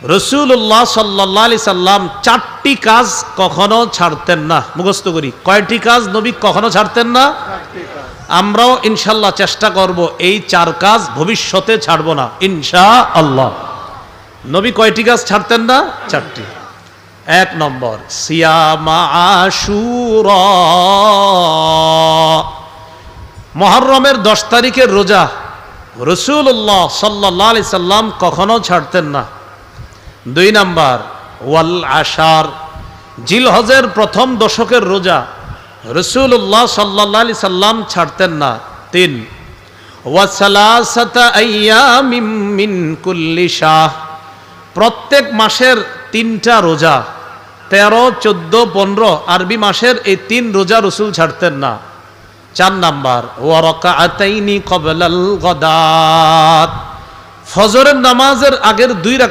রাসূলুল্লাহ সাল্লাল্লাহু আলাইহি সাল্লাম 4টি কাজ কখনো ছাড়তেন না। মুখস্থ করি, কয়টি কাজ নবী কখনো ছাড়তেন না? আমরাও ইনশাআল্লাহ চেষ্টা করব এই 4 কাজ ভবিষ্যতে ছাড়ব না ইনশাআল্লাহ। নবী কয়টি কাজ ছাড়তেন না? 4টি। 1 নম্বর সিয়ামা আশুরা, মুহররমের 10 তারিখের রোজা রাসূলুল্লাহ সাল্লাল্লাহু আলাইহি সাল্লাম কখনো ছাড়তেন না। 2 নাম্বার ওয়াল আশার, জিলহজের প্রথম দশকের রোজা রাসূলুল্লাহ সাল্লাল্লাহু আলাইহি সাল্লাম ছাড়তেন না। 3 ওয়া সালাসাতা আইয়ামিম মিন কুল্লি শাহ, প্রত্যেক মাসের 3টা রোজা 13, 14, 15 আরবি মাসের এই 3 রোজা রাসূল ছাড়তেন না। 4 নাম্বার ওয়া রাকাআতাইনি ক্বাবলাল গাদাত, ফজরের নামাজের আগের 2 রাকাত